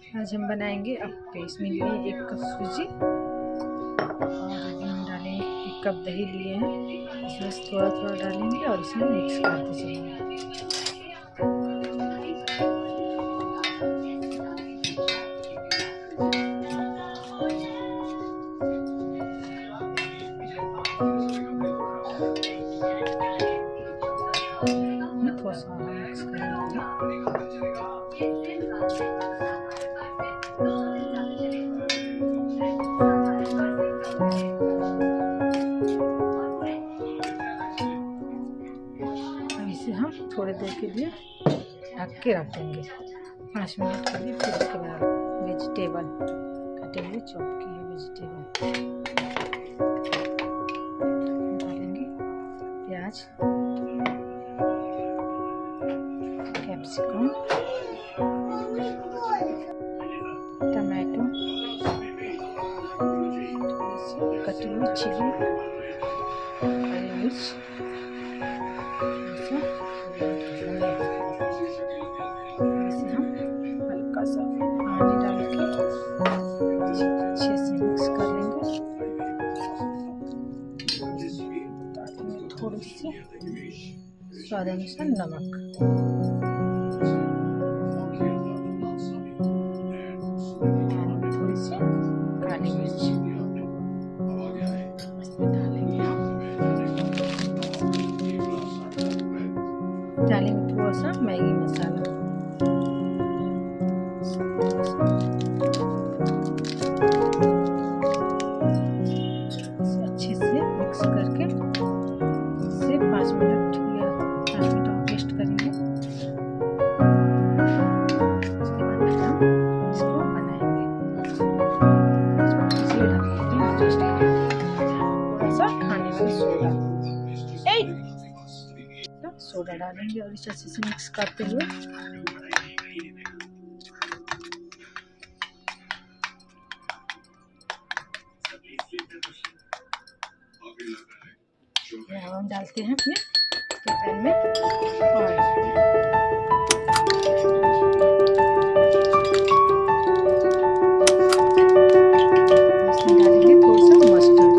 आज हम बनाएंगे अप्पे। इसमें लिए 1 कप सूजी और हम डालेंगे 1 कप दही लिए हैं। इसमें थोड़ा थोड़ा डालेंगे और इसमें मिक्स करते चलेंगे। थोड़ा सा मिक्स करेंगे। इसे हम थोड़ी देर के लिए ढक के रख देंगे 5 मिनट के लिए। फिर उसके बाद वेजिटेबल कटे हुए चॉप किए वेजिटेबल डालेंगे। प्याज, कैप्सिकम, टमाटो, कटी हुई चिली, हरी मिर्च, इसे हम हल्का सा पानी डाल के अच्छे से मिक्स कर लेंगे। थोड़ी सी स्वाद अनुसार नमक, थोड़ी सी काली मिर्च डालेंगे। डालेंगे थोड़ा सा मैगी मसाला, अच्छे से मिक्स करके इसे 5 मिनट या 5 मिनट और रेस्ट करेंगे। उसके बाद हम इसको बनाएंगे। थोड़ा सा खाने में सोडा डालेंगे और इसे अच्छे से मिक्स करते हुए हम डालते हैं फिर पैन में ऑयल। इसमें डालेंगे थोड़ा सा मस्टर्ड,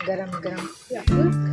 गरम गरम